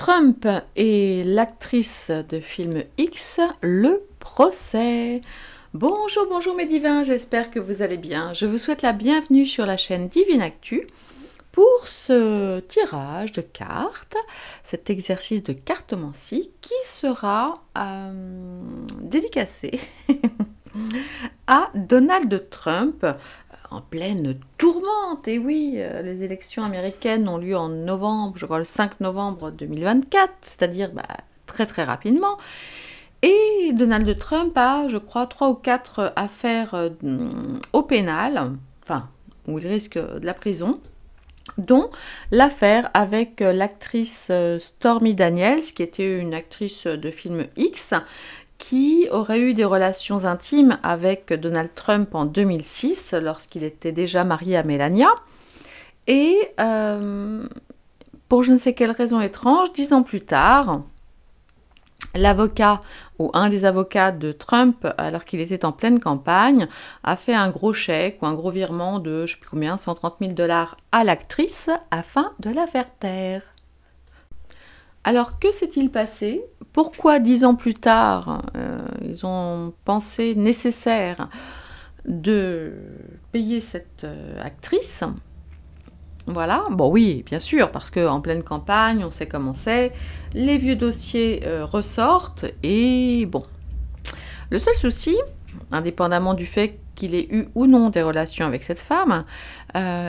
Trump et l'actrice de film X, le procès. Bonjour, bonjour mes divins, j'espère que vous allez bien. Je vous souhaite la bienvenue sur la chaîne Divine Actu pour ce tirage de cartes, cet exercice de cartomancie qui sera dédicacé à Donald Trump en pleine tourmente. Et oui, les élections américaines ont lieu en novembre, je crois le 5 novembre 2024, c'est-à-dire très très rapidement. Et Donald Trump a, je crois, 3 ou 4 affaires au pénal, enfin, où il risque de la prison, dont l'affaire avec l'actrice Stormy Daniels, qui était une actrice de film X, qui aurait eu des relations intimes avec Donald Trump en 2006, lorsqu'il était déjà marié à Melania. Et pour je ne sais quelle raison étrange, 10 ans plus tard, l'avocat ou un des avocats de Trump, alors qu'il était en pleine campagne, a fait un gros chèque ou un gros virement de, je ne sais plus combien, 130 000 $ à l'actrice afin de la faire taire. Alors, que s'est-il passé? Pourquoi 10 ans plus tard, ils ont pensé nécessaire de payer cette actrice? Voilà, bon oui, bien sûr, parce qu'en pleine campagne, on sait comment c'est, les vieux dossiers ressortent, et bon. Le seul souci, indépendamment du fait qu'il ait eu ou non des relations avec cette femme,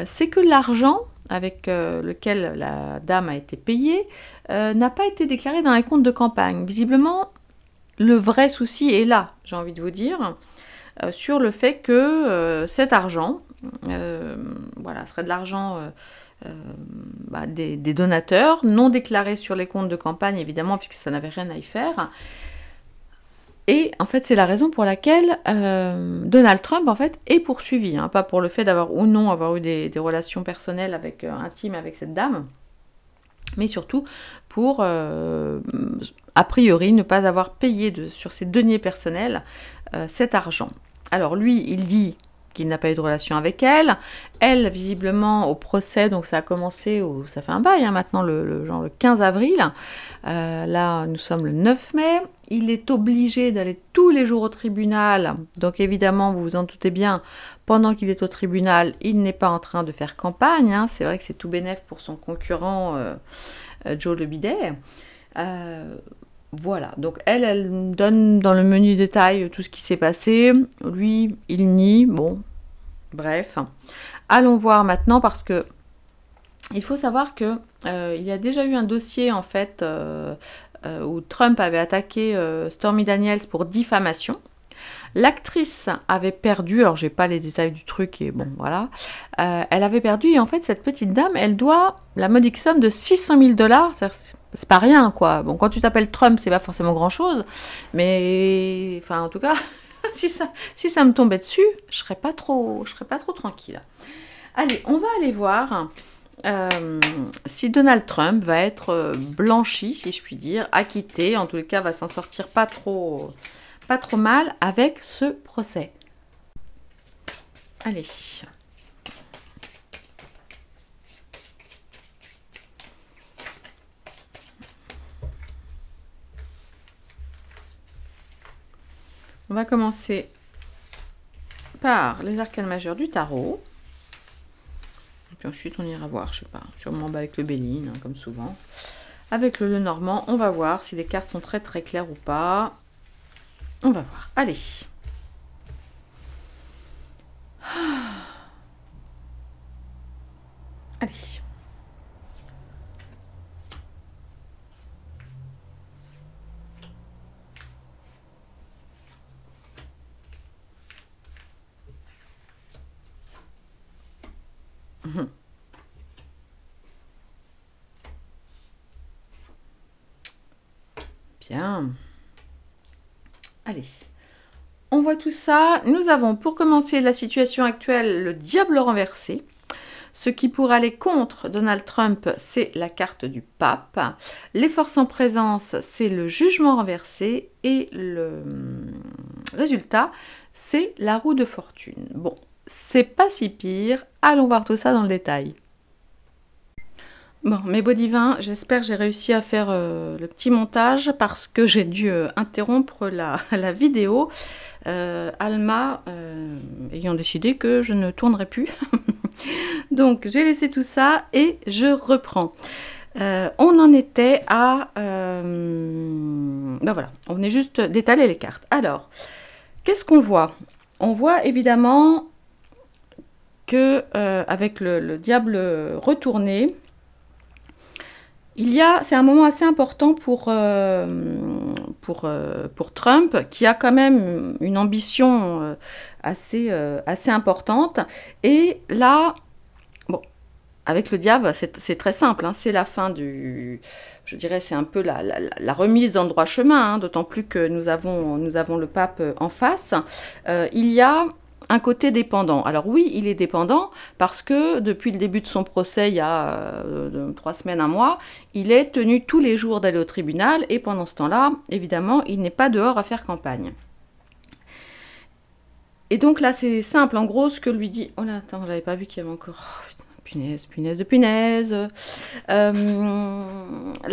c'est que l'argent avec lequel la dame a été payée n'a pas été déclaré dans les comptes de campagne. Visiblement, le vrai souci est là, j'ai envie de vous dire, sur le fait que cet argent, voilà, serait de l'argent des donateurs, non déclarés sur les comptes de campagne, évidemment, puisque ça n'avait rien à y faire. Et en fait, c'est la raison pour laquelle Donald Trump, en fait, est poursuivi. Pas pour le fait d'avoir ou non avoir eu des relations personnelles intimes avec cette dame, mais surtout pour, a priori, ne pas avoir payé sur ses deniers personnels cet argent. Alors lui, il dit qu'il n'a pas eu de relation avec elle. Elle, visiblement, au procès, donc ça a commencé, ça fait un bail maintenant, le 15 avril. Là, nous sommes le 9 mai. Il est obligé d'aller tous les jours au tribunal. Donc évidemment, vous vous en doutez bien, pendant qu'il est au tribunal, il n'est pas en train de faire campagne. C'est vrai que c'est tout bénef pour son concurrent Joe le Bidet. Voilà, donc elle donne dans le menu détail tout ce qui s'est passé. Lui, il nie. Bon, bref. Allons voir maintenant, parce que il faut savoir que il y a déjà eu un dossier, en fait, où Trump avait attaqué Stormy Daniels pour diffamation. L'actrice avait perdu, alors j'ai pas les détails du truc, et bon, voilà. Elle avait perdu, et en fait, cette petite dame, elle doit la modique somme de 600 000 $. C'est pas rien, quoi. Bon, quand tu t'appelles Trump, c'est pas forcément grand-chose, mais, enfin, en tout cas, si ça me tombait dessus, je serais pas trop tranquille. Allez, on va aller voir si Donald Trump va être blanchi, si je puis dire, acquitté, en tous les cas, va s'en sortir pas trop mal avec ce procès. Allez. On va commencer par les arcanes majeures du tarot. Et puis ensuite, on ira voir, je sais pas, sûrement avec le Béline, comme souvent. Avec le Lenormand, on va voir si les cartes sont très très claires ou pas. On va voir. Allez. Allez. Bien. Allez. On voit tout ça. Nous avons, pour commencer la situation actuelle, le diable renversé. Ce qui pourrait aller contre Donald Trump, c'est la carte du pape. Les forces en présence, c'est le jugement renversé. Et le résultat, c'est la roue de fortune. Bon, c'est pas si pire. Allons voir tout ça dans le détail. Bon, mes beaux divins, j'espère que j'ai réussi à faire le petit montage parce que j'ai dû interrompre la vidéo. Alma ayant décidé que je ne tournerai plus. Donc j'ai laissé tout ça et je reprends. On en était à... ben voilà, on venait juste d'étaler les cartes. Alors, qu'est-ce qu'on voit? On voit évidemment que avec le diable retourné, c'est un moment assez important pour Trump, qui a quand même une ambition assez importante. Et là, bon, avec le diable, c'est très simple, hein, c'est la fin je dirais, c'est un peu la remise dans le droit chemin, hein, d'autant plus que nous avons le pape en face. Il y a un côté dépendant. Alors oui, il est dépendant parce que depuis le début de son procès, il y a 3 semaines, un mois, il est tenu tous les jours d'aller au tribunal et pendant ce temps-là, évidemment, il n'est pas dehors à faire campagne. Et donc là, c'est simple. En gros, ce que lui dit... Oh là, attends, j'avais pas vu qu'il y avait encore... Oh, putain, punaise de punaise. Là,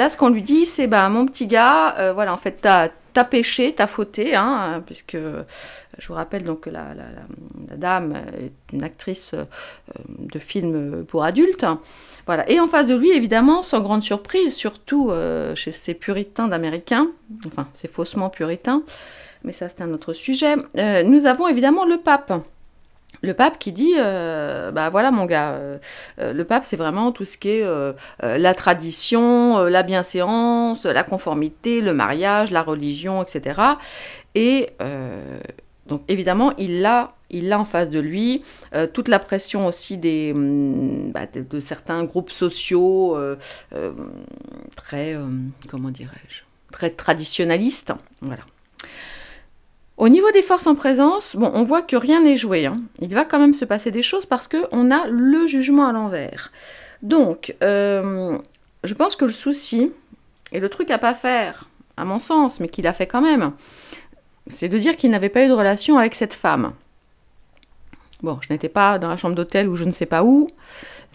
ce qu'on lui dit, c'est, bah, mon petit gars, voilà, en fait, t'as péché, t'as fauté, hein, puisque je vous rappelle donc que la dame est une actrice de films pour adultes. Voilà. Et en face de lui, évidemment, sans grande surprise, surtout chez ces puritains d'Américains, enfin, ces faussement puritains, mais ça, c'est un autre sujet, nous avons évidemment le pape. Le pape qui dit, bah voilà mon gars, le pape c'est vraiment tout ce qui est la tradition, la bienséance, la conformité, le mariage, la religion, etc. Et donc évidemment il l'a en face de lui, toute la pression aussi de certains groupes sociaux très, comment dirais-je, très traditionnalistes, voilà. Au niveau des forces en présence, bon, on voit que rien n'est joué, hein. Il va quand même se passer des choses parce qu'on a le jugement à l'envers. Donc, je pense que le souci, et le truc à pas faire, à mon sens, mais qu'il a fait quand même, c'est de dire qu'il n'avait pas eu de relation avec cette femme. Bon, je n'étais pas dans la chambre d'hôtel ou je ne sais pas où,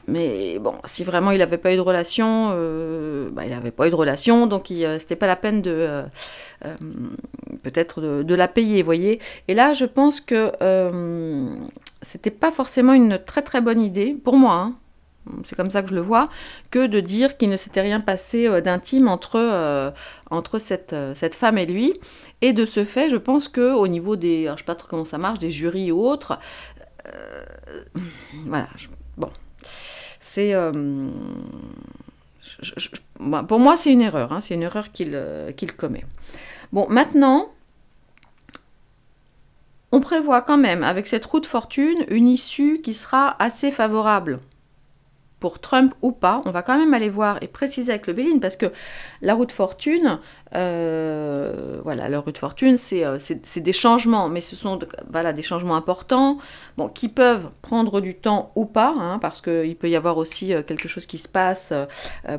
mais bon, si vraiment il n'avait pas eu de relation, il n'avait pas eu de relation, donc c'était pas la peine de peut-être de la payer, vous voyez. Et là, je pense que c'était pas forcément une très très bonne idée, pour moi, hein, c'est comme ça que je le vois, que de dire qu'il ne s'était rien passé d'intime entre cette femme et lui. Et de ce fait, je pense qu'au niveau des, alors je sais pas trop comment ça marche, des jurys ou autres, voilà, bon, c'est... pour moi, c'est une erreur, hein, c'est une erreur qu'il commet. Bon, maintenant, on prévoit quand même, avec cette roue de fortune, une issue qui sera assez favorable. Pour Trump ou pas, on va quand même aller voir et préciser avec le Béline, parce que la roue de fortune, voilà, la roue de fortune, c'est des changements, mais ce sont voilà, des changements importants, bon, qui peuvent prendre du temps ou pas, hein, parce qu'il peut y avoir aussi quelque chose qui se passe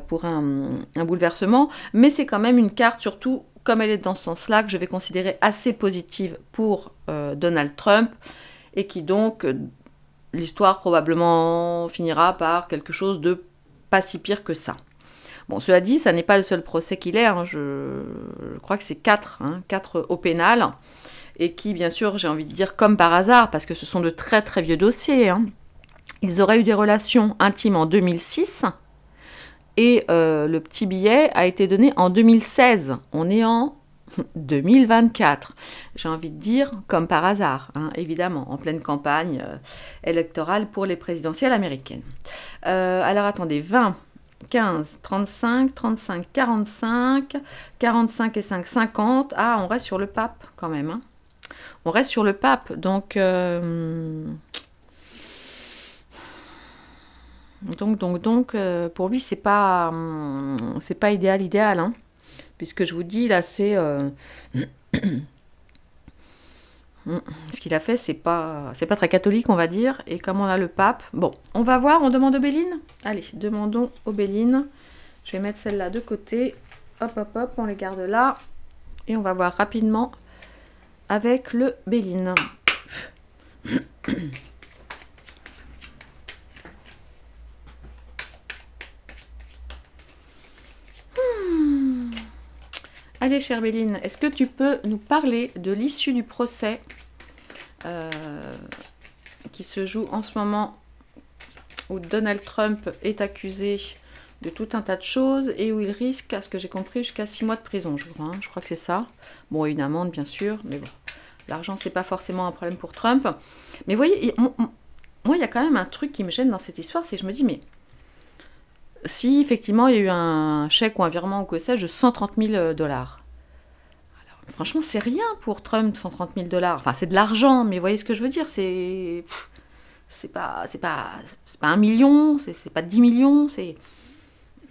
pour un bouleversement, mais c'est quand même une carte, surtout comme elle est dans ce sens-là, que je vais considérer assez positive pour Donald Trump, et qui donc... l'histoire probablement finira par quelque chose de pas si pire que ça. Bon, cela dit, ça n'est pas le seul procès qu'il ait, hein, je crois que c'est 4 au pénal, et qui, bien sûr, j'ai envie de dire comme par hasard, parce que ce sont de très très vieux dossiers, hein. Ils auraient eu des relations intimes en 2006, et le petit billet a été donné en 2016. On est en 2024, j'ai envie de dire, comme par hasard, hein, évidemment, en pleine campagne électorale pour les présidentielles américaines. Alors attendez, 20, 15, 35, 35, 45, 45 et 5, 50. Ah, on reste sur le pape quand même, hein. On reste sur le pape, donc pour lui, c'est pas idéal, hein. Puisque je vous dis, là, c'est... ce qu'il a fait, c'est pas très catholique, on va dire. Et comme on a le pape... Bon, on va voir, on demande aux Bélines. Allez, demandons aux Bélines. Je vais mettre celle-là de côté. Hop, hop, hop, on les garde là. Et on va voir rapidement avec le Béline. Allez, chère Béline, est-ce que tu peux nous parler de l'issue du procès qui se joue en ce moment, où Donald Trump est accusé de tout un tas de choses et où il risque, à ce que j'ai compris, jusqu'à 6 mois de prison, je crois. Je crois que c'est ça. Bon, une amende, bien sûr, mais bon, l'argent, c'est pas forcément un problème pour Trump. Mais vous voyez, moi, il y a quand même un truc qui me gêne dans cette histoire, c'est que je me dis, mais si effectivement il y a eu un chèque ou un virement ou que sais-je de 130 000 dollars, franchement, c'est rien pour Trump, 130 000 dollars. Enfin, c'est de l'argent, mais vous voyez ce que je veux dire, c'est pas 1 million, c'est pas 10 millions, c'est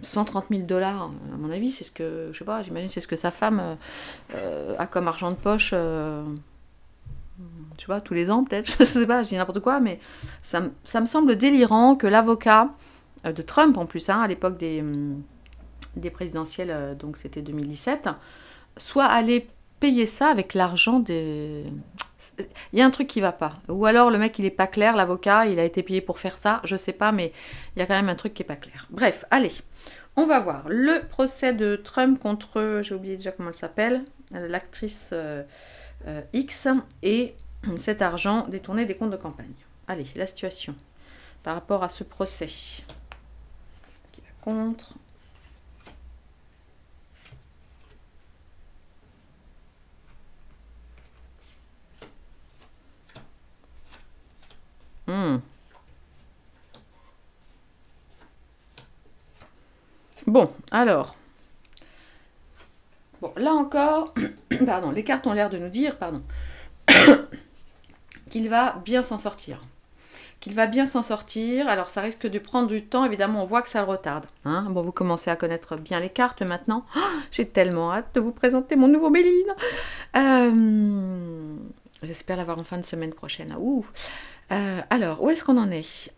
130 000 dollars, à mon avis, c'est ce que, je sais pas, j'imagine c'est ce que sa femme a comme argent de poche, je sais pas, tous les ans peut-être, je sais pas, je dis n'importe quoi, mais ça me semble délirant que l'avocat de Trump, en plus, à l'époque des présidentielles, donc c'était 2017, soit allé payer ça avec l'argent des... Il y a un truc qui va pas. Ou alors le mec il est pas clair, l'avocat, il a été payé pour faire ça, je sais pas, mais il y a quand même un truc qui est pas clair. Bref, allez, on va voir le procès de Trump contre, j'ai oublié déjà comment elle s'appelle, l'actrice X, et cet argent détourné des comptes de campagne. Allez, la situation par rapport à ce procès. Qui va contre... Bon, alors. Bon, là encore, pardon, les cartes ont l'air de nous dire, pardon, qu'il va bien s'en sortir. Qu'il va bien s'en sortir. Alors, ça risque de prendre du temps. Évidemment, on voit que ça le retarde. Hein. Bon, vous commencez à connaître bien les cartes maintenant. Oh, j'ai tellement hâte de vous présenter mon nouveau Béline. J'espère l'avoir en fin de semaine prochaine. Ouh. Alors, où est-ce qu'on en est?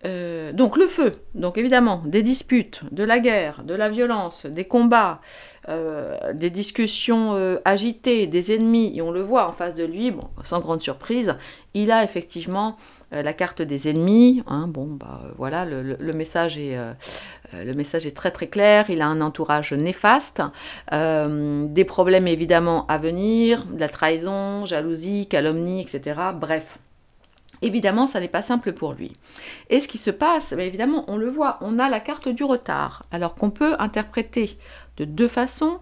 Donc, le feu. Donc, évidemment, des disputes, de la guerre, de la violence, des combats, des discussions agitées, des ennemis. Et on le voit en face de lui, bon, sans grande surprise, il a effectivement la carte des ennemis. Hein, bon, bah, voilà, le message est très très clair. Il a un entourage néfaste, des problèmes évidemment à venir, de la trahison, jalousie, calomnie, etc. Bref. Évidemment, ça n'est pas simple pour lui. Et ce qui se passe, bien évidemment, on le voit, on a la carte du retard, alors qu'on peut interpréter de deux façons,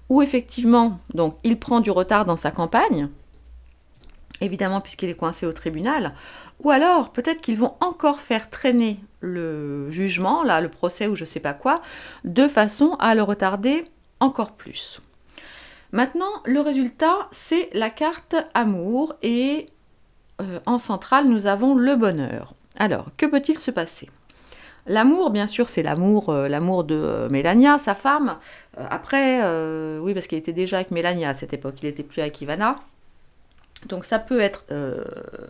où effectivement, donc, il prend du retard dans sa campagne, évidemment puisqu'il est coincé au tribunal, ou alors peut-être qu'ils vont encore faire traîner le jugement, là, le procès ou je sais pas quoi, de façon à le retarder encore plus. Maintenant, le résultat, c'est la carte amour et... en centrale, nous avons le bonheur. Alors, que peut-il se passer? L'amour, bien sûr, c'est l'amour de Melania, sa femme. Après, oui, parce qu'il était déjà avec Melania à cette époque, il n'était plus avec Ivana. Donc ça peut être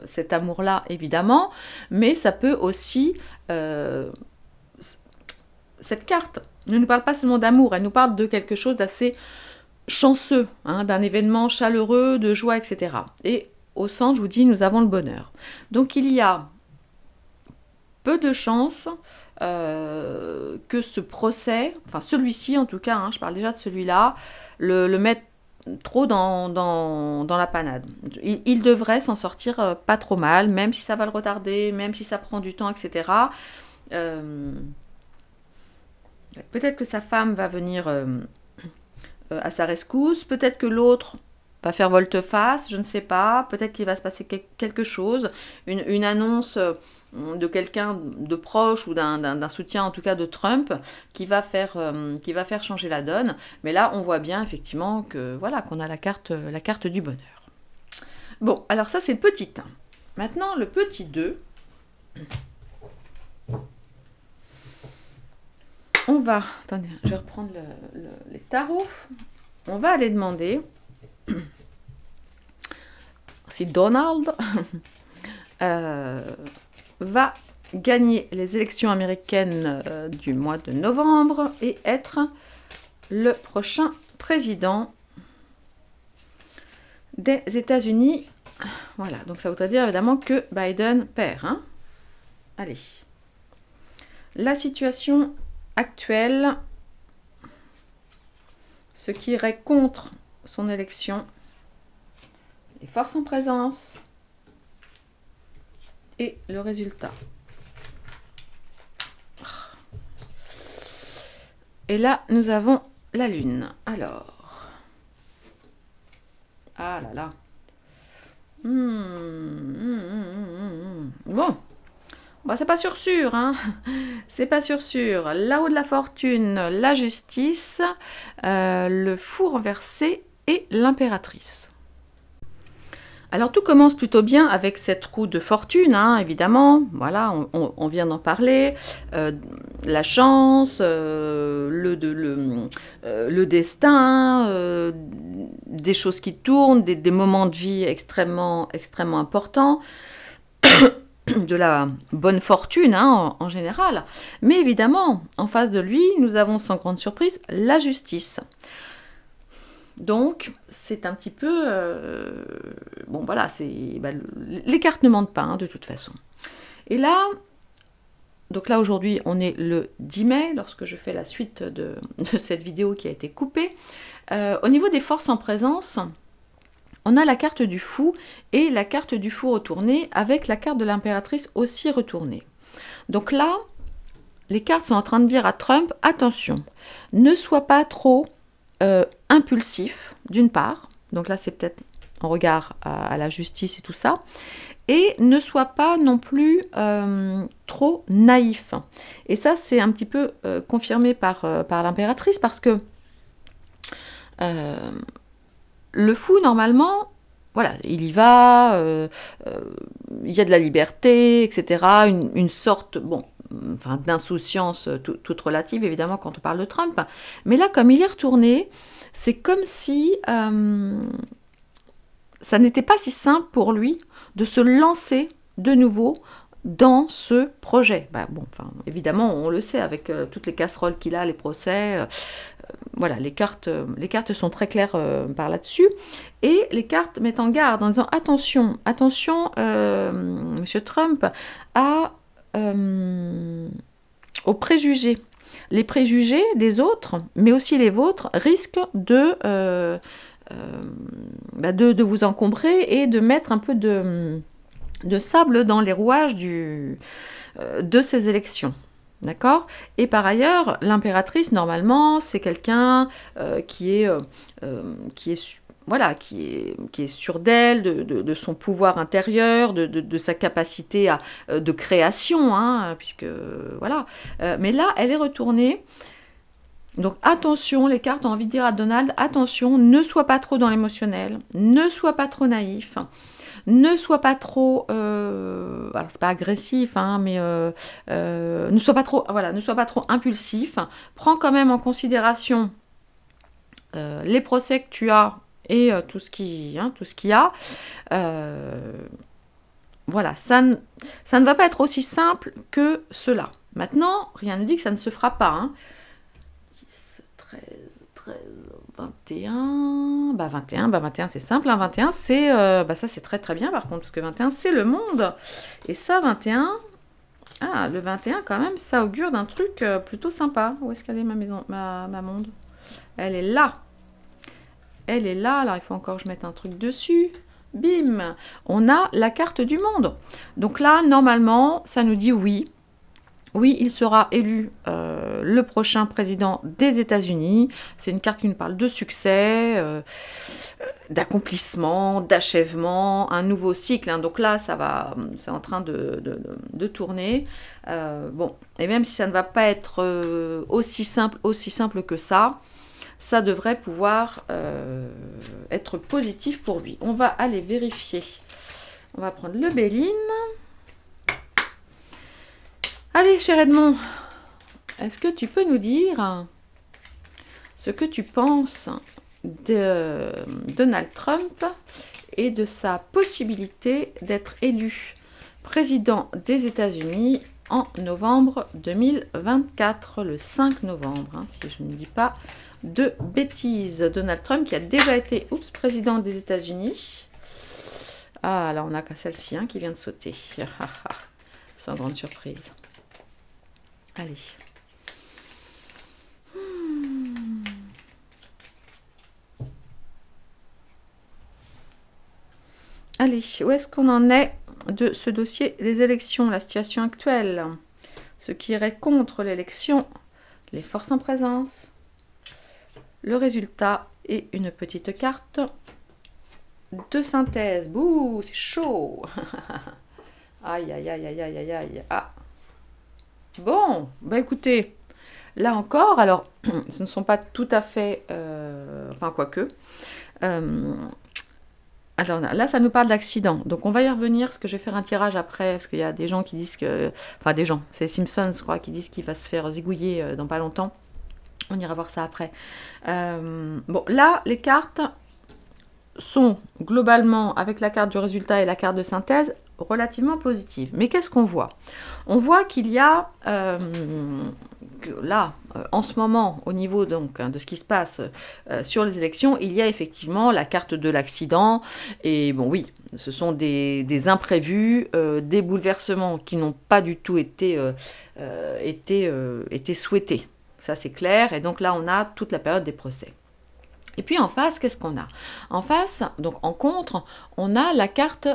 cet amour-là, évidemment, mais ça peut aussi... cette carte ne nous parle pas seulement d'amour, elle nous parle de quelque chose d'assez chanceux, hein, d'un événement chaleureux, de joie, etc. Et au centre, je vous dis, nous avons le bonheur. Donc il y a peu de chances que ce procès, enfin celui-ci en tout cas, hein, je parle déjà de celui-là, le mette trop dans la panade. Il devrait s'en sortir pas trop mal, même si ça va le retarder, même si ça prend du temps, etc. Peut-être que sa femme va venir à sa rescousse, peut-être que l'autre va faire volte-face, je ne sais pas, peut-être qu'il va se passer quelque chose, une annonce de quelqu'un de proche ou d'un soutien en tout cas de Trump qui va faire changer la donne. Mais là, on voit bien effectivement que voilà, qu'on a la carte du bonheur. Bon, alors ça c'est le petit 1. Maintenant, le petit 2. On va... Attendez, je vais reprendre les tarots. On va aller demander... si Donald va gagner les élections américaines du mois de novembre et être le prochain président des États-Unis. Voilà, donc ça voudrait dire évidemment que Biden perd. Hein. Allez. La situation actuelle, ce qui irait contre son élection, les forces en présence et le résultat. Et là, nous avons la Lune. Alors. Ah là là. Bon. Bah, c'est pas sûr, hein. C'est pas sûr. Là-haut de la fortune, la justice, le fou renversé et l'impératrice. Alors tout commence plutôt bien avec cette roue de fortune, hein, évidemment, voilà, on vient d'en parler, la chance, le destin, des choses qui tournent, des moments de vie extrêmement importants, de la bonne fortune hein, en général, mais évidemment, en face de lui, nous avons sans grande surprise la justice. Donc, c'est un petit peu... bon, voilà, les cartes ne mentent pas, hein, de toute façon. Et là, donc là, aujourd'hui, on est le 10 mai, lorsque je fais la suite de cette vidéo qui a été coupée. Au niveau des forces en présence, on a la carte du fou et la carte du fou retournée, avec la carte de l'impératrice aussi retournée. Donc là, les cartes sont en train de dire à Trump, attention, ne sois pas trop... impulsif, d'une part, donc là c'est peut-être en regard à la justice et tout ça, et ne sois pas non plus trop naïf. Et ça c'est un petit peu confirmé par l'impératrice, parce que le fou normalement, voilà, il y va, il y a de la liberté, etc., une sorte, bon, enfin, d'insouciance toute relative, évidemment, quand on parle de Trump. Mais là, comme il est retourné, c'est comme si ça n'était pas si simple pour lui de se lancer de nouveau dans ce projet. Bah, bon, enfin, évidemment, on le sait, avec toutes les casseroles qu'il a, les procès, voilà, les cartes sont très claires par là-dessus. Et les cartes mettent en garde en disant, attention, Monsieur Trump, aux préjugés. Les préjugés des autres, mais aussi les vôtres, risquent de vous encombrer et de mettre un peu de sable dans les rouages de ces élections. D'accord? Et par ailleurs, l'impératrice, normalement, c'est quelqu'un qui est sûr d'elle, de son pouvoir intérieur, de sa capacité de création, hein, puisque voilà. Mais là, elle est retournée. Donc attention, les cartes ont envie de dire à Donald, attention, ne sois pas trop dans l'émotionnel, ne sois pas trop naïf, ne sois pas trop, alors c'est pas agressif, hein, mais ne sois pas trop impulsif. Prends quand même en considération les procès que tu as et tout ce qu'il y a. Voilà, ça ne va pas être aussi simple que cela. Maintenant, rien ne dit que ça ne se fera pas. Hein. 13, 21... 21 c'est simple. Hein, 21, c'est... ça, c'est très très bien par contre, parce que 21, c'est le monde. Et ça, 21... Ah, le 21, quand même, ça augure d'un truc plutôt sympa. Où est-ce qu'elle est, ma maison, ma monde? Elle est là. Elle est là. Alors, il faut encore que je mette un truc dessus. Bim! On a la carte du monde. Donc là, normalement, ça nous dit oui. Oui, il sera élu le prochain président des États-Unis. C'est une carte qui nous parle de succès, d'accomplissement, d'achèvement, un nouveau cycle. Hein. Donc là, c'est en train de tourner. Bon, et même si ça ne va pas être aussi simple que ça devrait pouvoir être positif pour lui. On va aller vérifier. On va prendre le Béline. Allez, cher Edmond, est-ce que tu peux nous dire ce que tu penses de Donald Trump et de sa possibilité d'être élu président des États-Unis en novembre 2024, le 5 novembre, hein, si je ne dis pas de bêtises. Donald Trump qui a déjà été président des États-Unis. Ah, là on a qu'à celle-ci hein, qui vient de sauter. Sans grande surprise. Allez. Allez, où est-ce qu'on en est de ce dossier des élections, la situation actuelle? Ce qui irait contre l'élection, les forces en présence, le résultat et une petite carte de synthèse. Bouh, c'est chaud. Aïe, aïe, aïe, aïe, aïe, aïe, aïe. Ah. Bon, bah écoutez, là encore, alors, ce ne sont pas tout à fait... enfin, quoique. Alors là, ça nous parle d'accident. Donc on va y revenir, parce que je vais faire un tirage après, parce qu'il y a des gens qui disent que... Enfin, des gens, c'est Simpsons, je crois, qui disent qu'il va se faire zigouiller dans pas longtemps. On ira voir ça après. Bon, là, les cartes sont globalement, avec la carte du résultat et la carte de synthèse, relativement positives. Mais qu'est-ce qu'on voit? On voit qu'il y a... là, en ce moment, au niveau donc de ce qui se passe sur les élections, il y a effectivement la carte de l'accident. Et bon, oui, ce sont des imprévus, des bouleversements qui n'ont pas du tout été souhaités. Ça, c'est clair. Et donc là, on a toute la période des procès. Et puis en face, qu'est-ce qu'on a? En face, donc en contre, on a la carte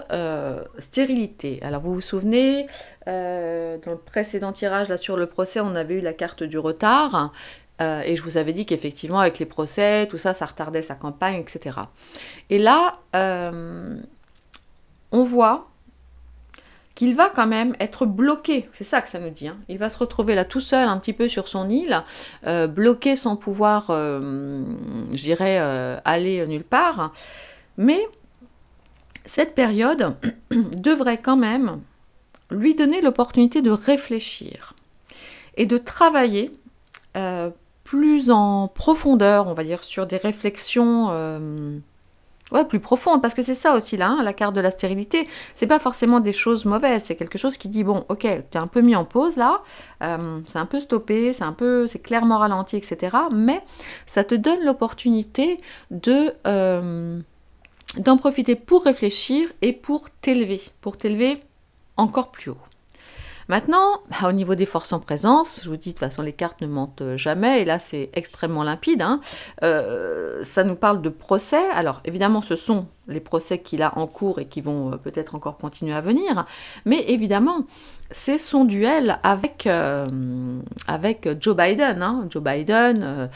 stérilité. Alors vous vous souvenez, dans le précédent tirage là sur le procès, on avait eu la carte du retard. Et je vous avais dit qu'effectivement, avec les procès, tout ça, ça retardait sa campagne, etc. Et là, on voit qu'il va quand même être bloqué, c'est ça que ça nous dit, hein. Il va se retrouver là tout seul, un petit peu sur son île, bloqué sans pouvoir, je dirais, aller nulle part. Mais cette période devrait quand même lui donner l'opportunité de réfléchir et de travailler plus en profondeur, on va dire, sur des réflexions... Ouais, plus profonde, parce que c'est ça aussi là, hein, la carte de la stérilité, c'est pas forcément des choses mauvaises, c'est quelque chose qui dit, bon, ok, t'es un peu mis en pause là, c'est un peu stoppé, c'est clairement ralenti, etc., mais ça te donne l'opportunité d'en profiter pour réfléchir et pour t'élever encore plus haut. Maintenant, au niveau des forces en présence, je vous dis de toute façon les cartes ne mentent jamais, et là c'est extrêmement limpide, hein. Ça nous parle de procès. Alors évidemment ce sont les procès qu'il a en cours et qui vont peut-être encore continuer à venir, mais évidemment c'est son duel avec Joe Biden, hein. Joe Biden,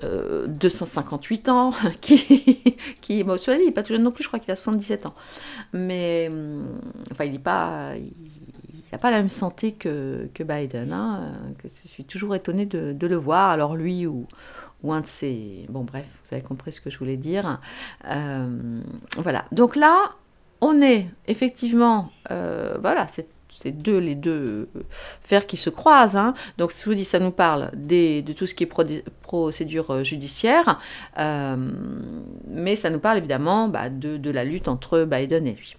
258 ans, qui cela dit, il n'est pas tout jeune non plus, je crois qu'il a 77 ans, mais enfin il n'est pas... Il n'a pas la même santé que Biden, hein, que je suis toujours étonnée de le voir. Alors lui ou un de ses... Bon bref, vous avez compris ce que je voulais dire. Voilà, donc là, on est effectivement... voilà, c'est les deux fers qui se croisent, hein. Donc je vous dis, ça nous parle de tout ce qui est procédure judiciaire, mais ça nous parle évidemment de la lutte entre Biden et lui.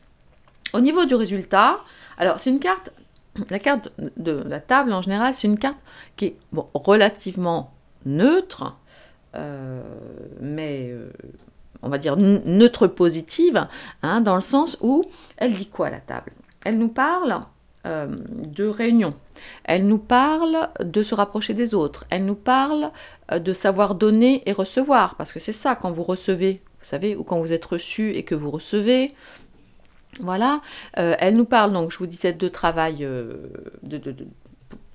Au niveau du résultat... Alors, c'est une carte, la carte de la table en général, c'est une carte qui est relativement neutre, mais on va dire neutre positive, hein, dans le sens où elle dit quoi la table? Elle nous parle de réunion, elle nous parle de se rapprocher des autres, elle nous parle de savoir donner et recevoir, parce que c'est ça quand vous recevez, vous savez, ou quand vous êtes reçu et que vous recevez. Voilà, elle nous parle, donc je vous disais, de travail,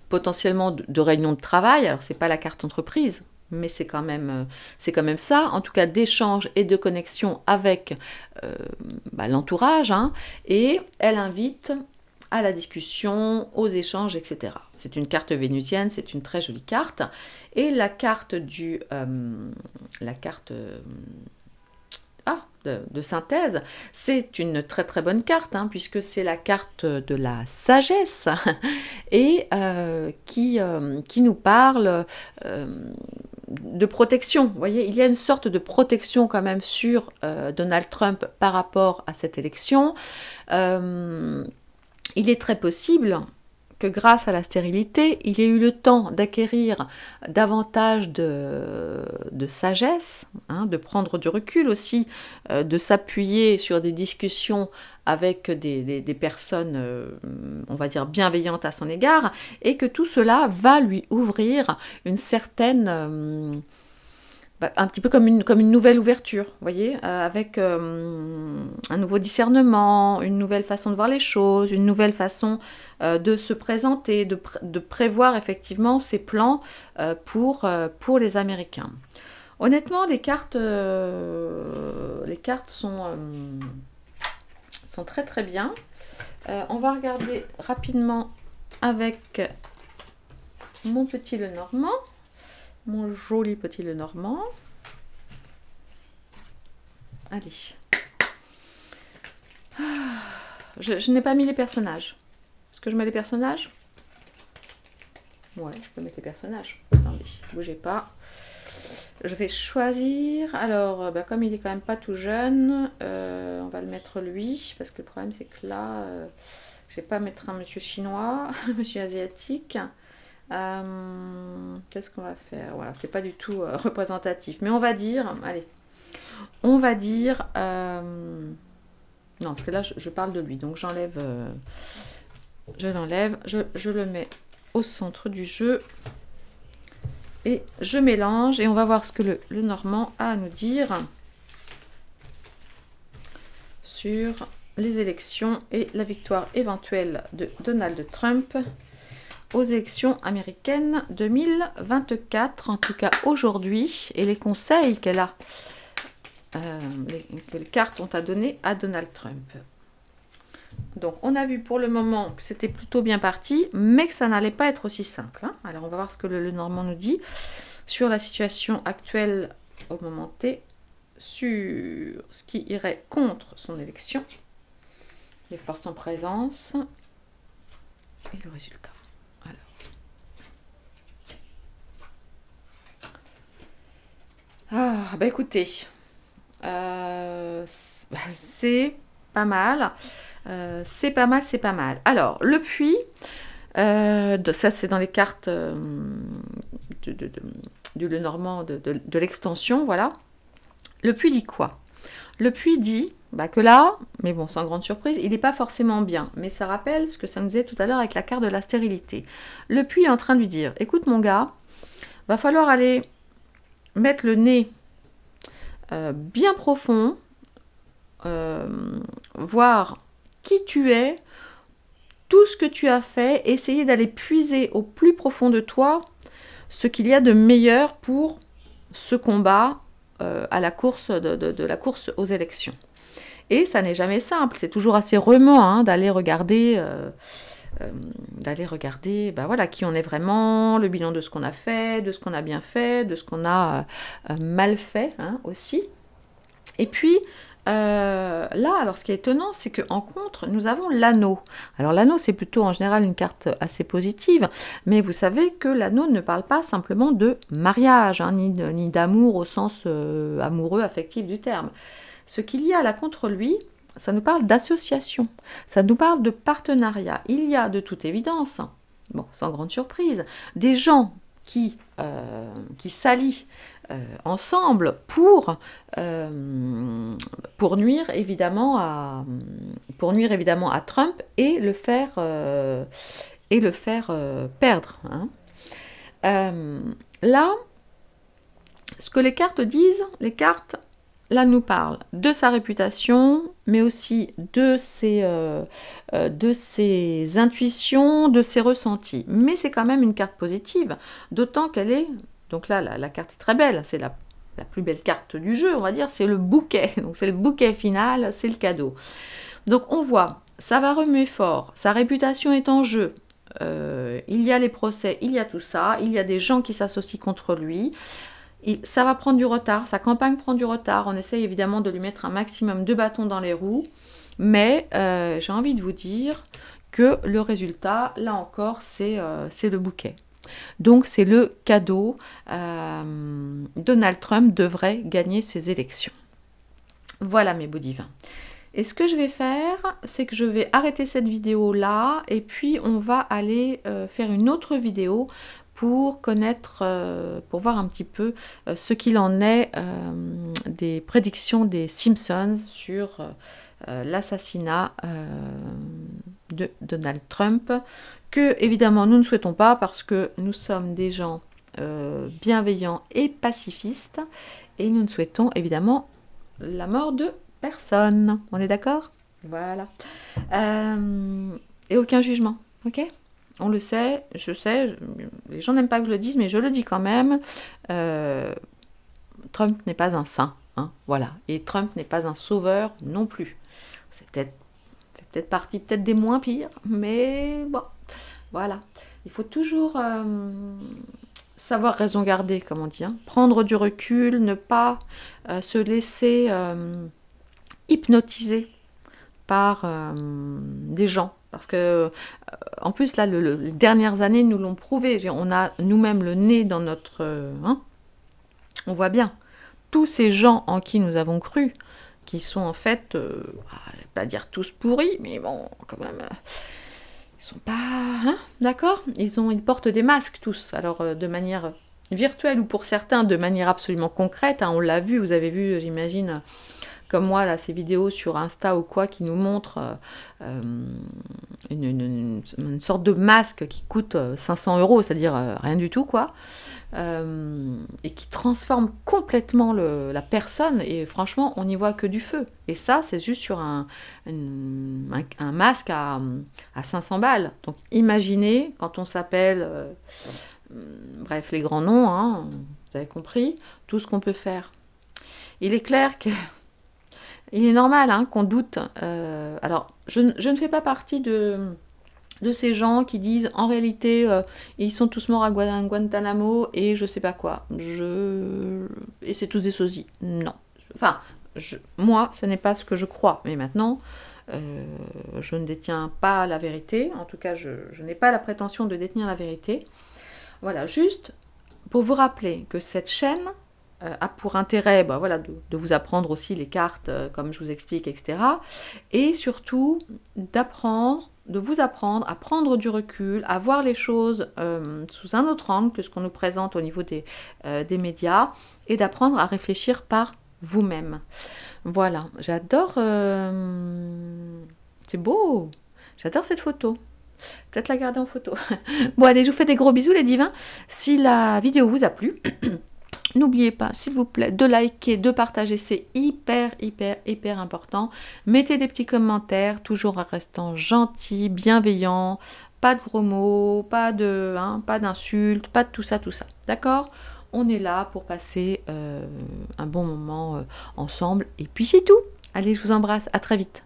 potentiellement de réunion de travail. Alors c'est pas la carte entreprise, mais c'est quand même ça, en tout cas d'échange et de connexion avec l'entourage, hein, et elle invite à la discussion, aux échanges, etc. C'est une carte vénusienne, c'est une très jolie carte, et la carte de synthèse, c'est une très très bonne carte, hein, puisque c'est la carte de la sagesse et qui nous parle de protection. Vous voyez, il y a une sorte de protection quand même sur Donald Trump par rapport à cette élection. Il est très possible que grâce à la stérilité, il ait eu le temps d'acquérir davantage de sagesse, hein, de prendre du recul aussi, de s'appuyer sur des discussions avec des personnes, on va dire, bienveillantes à son égard, et que tout cela va lui ouvrir une certaine... un petit peu comme une nouvelle ouverture, vous voyez, avec un nouveau discernement, une nouvelle façon de voir les choses, une nouvelle façon de se présenter, de prévoir effectivement ses plans pour les Américains. Honnêtement, les cartes sont très très bien. On va regarder rapidement avec mon petit Lenormand. Mon joli petit Lenormand. Allez. Je n'ai pas mis les personnages. Est-ce que je mets les personnages? Ouais, je peux mettre les personnages. Attendez, bougez pas. Je vais choisir. Alors, comme il est quand même pas tout jeune, on va le mettre lui. Parce que le problème, c'est que là, je vais pas mettre un monsieur chinois, un monsieur asiatique. Qu'est-ce qu'on va faire? Voilà, c'est pas du tout représentatif. Mais on va dire, allez, on va dire, non, parce que là, je parle de lui. Donc, j'enlève, je l'enlève, je le mets au centre du jeu. Et je mélange et on va voir ce que le Normand a à nous dire sur les élections et la victoire éventuelle de Donald Trump aux élections américaines 2024, en tout cas aujourd'hui, et les conseils qu'elle a, que les cartes ont à donner à Donald Trump. Donc on a vu pour le moment que c'était plutôt bien parti, mais que ça n'allait pas être aussi simple. Hein. Alors on va voir ce que le Normand nous dit sur la situation actuelle au moment T, sur ce qui irait contre son élection, les forces en présence et le résultat. Ah, bah écoutez, c'est pas mal. C'est pas mal, c'est pas mal. Alors, le puits, ça c'est dans les cartes du Lenormand de l'extension, voilà. Le puits dit quoi? Le puits dit que là, mais bon, sans grande surprise, il n'est pas forcément bien. Mais ça rappelle ce que ça nous disait tout à l'heure avec la carte de la stérilité. Le puits est en train de lui dire, écoute mon gars, va falloir aller mettre le nez bien profond, voir qui tu es, tout ce que tu as fait, essayer d'aller puiser au plus profond de toi ce qu'il y a de meilleur pour ce combat à la course de la course aux élections. Et ça n'est jamais simple, c'est toujours assez remuant d'aller regarder, voilà, qui on est vraiment, le bilan de ce qu'on a fait, de ce qu'on a bien fait, de ce qu'on a mal fait aussi. Et puis, là, alors ce qui est étonnant, c'est qu'en contre, nous avons l'anneau. Alors l'anneau, c'est plutôt en général une carte assez positive, mais vous savez que l'anneau ne parle pas simplement de mariage, ni d'amour au sens amoureux, affectif du terme. Ce qu'il y a là contre lui, ça nous parle d'association, ça nous parle de partenariat. Il y a de toute évidence, bon, sans grande surprise, des gens qui s'allient ensemble pour nuire évidemment à Trump et le faire perdre. Là, ce que les cartes disent, là nous parlent de sa réputation, mais aussi de ses intuitions, de ses ressentis. Mais c'est quand même une carte positive, d'autant qu'elle est... Donc là, la carte est très belle, c'est la plus belle carte du jeu, on va dire, c'est le bouquet. Donc c'est le bouquet final, c'est le cadeau. Donc on voit, ça va remuer fort, sa réputation est en jeu. Il y a les procès, il y a tout ça, il y a des gens qui s'associent contre lui. Ça va prendre du retard, sa campagne prend du retard. On essaye évidemment de lui mettre un maximum de bâtons dans les roues. Mais j'ai envie de vous dire que le résultat, là encore, c'est le bouquet. Donc c'est le cadeau. Donald Trump devrait gagner ses élections. Voilà mes beaux divins. Et ce que je vais faire, c'est que je vais arrêter cette vidéo là et puis on va aller faire une autre vidéo pour connaître, pour voir un petit peu ce qu'il en est des prédictions des Simpsons sur l'assassinat de Donald Trump, que évidemment nous ne souhaitons pas parce que nous sommes des gens bienveillant et pacifiste. Et nous ne souhaitons évidemment la mort de personne. On est d'accord? Voilà. Et aucun jugement, ok? On le sait, je sais, les gens n'aiment pas que je le dise, mais je le dis quand même. Trump n'est pas un saint, hein, voilà. Et Trump n'est pas un sauveur non plus. C'est peut-être partie peut-être des moins pires, mais bon, voilà. Il faut toujours savoir raison garder, comme on dit, hein. Prendre du recul, ne pas se laisser hypnotiser par des gens. Parce que, en plus, là, les dernières années nous l'ont prouvé. On a nous-mêmes le nez dans notre... hein, on voit bien. Tous ces gens en qui nous avons cru, qui sont en fait, je ne vais pas dire tous pourris, mais bon, quand même... ils sont pas... Hein, d'accord, ils portent des masques tous. Alors, de manière virtuelle ou pour certains, de manière absolument concrète. Hein, on l'a vu, vous avez vu, j'imagine... comme moi, là, ces vidéos sur Insta ou quoi, qui nous montrent une sorte de masque qui coûte 500 €, c'est-à-dire rien du tout, quoi, et qui transforme complètement la personne, et franchement, on n'y voit que du feu. Et ça, c'est juste sur un masque à 500 balles. Donc, imaginez, quand on s'appelle, bref, les grands noms, hein, vous avez compris, tout ce qu'on peut faire. Il est clair que il est normal hein, qu'on doute. Alors, je ne fais pas partie de ces gens qui disent en réalité ils sont tous morts à Guantanamo et je sais pas quoi. Et c'est tous des sosies. Non. Enfin, moi, ce n'est pas ce que je crois. Mais maintenant, je ne détiens pas la vérité. En tout cas, je n'ai pas la prétention de détenir la vérité. Voilà, juste pour vous rappeler que cette chaîne a pour intérêt voilà, de vous apprendre aussi les cartes, comme je vous explique, etc. Et surtout, de vous apprendre à prendre du recul, à voir les choses sous un autre angle que ce qu'on nous présente au niveau des médias, et d'apprendre à réfléchir par vous-même. Voilà, j'adore... c'est beau. J'adore cette photo. Peut-être la garder en photo. Bon, allez, je vous fais des gros bisous, les divins. Si la vidéo vous a plu... n'oubliez pas, s'il vous plaît, de liker, de partager, c'est hyper, hyper, hyper important. Mettez des petits commentaires, toujours en restant gentil, bienveillant, pas de gros mots, pas d'insultes, pas de tout ça, d'accord? On est là pour passer un bon moment ensemble, et puis c'est tout. Allez, je vous embrasse, à très vite.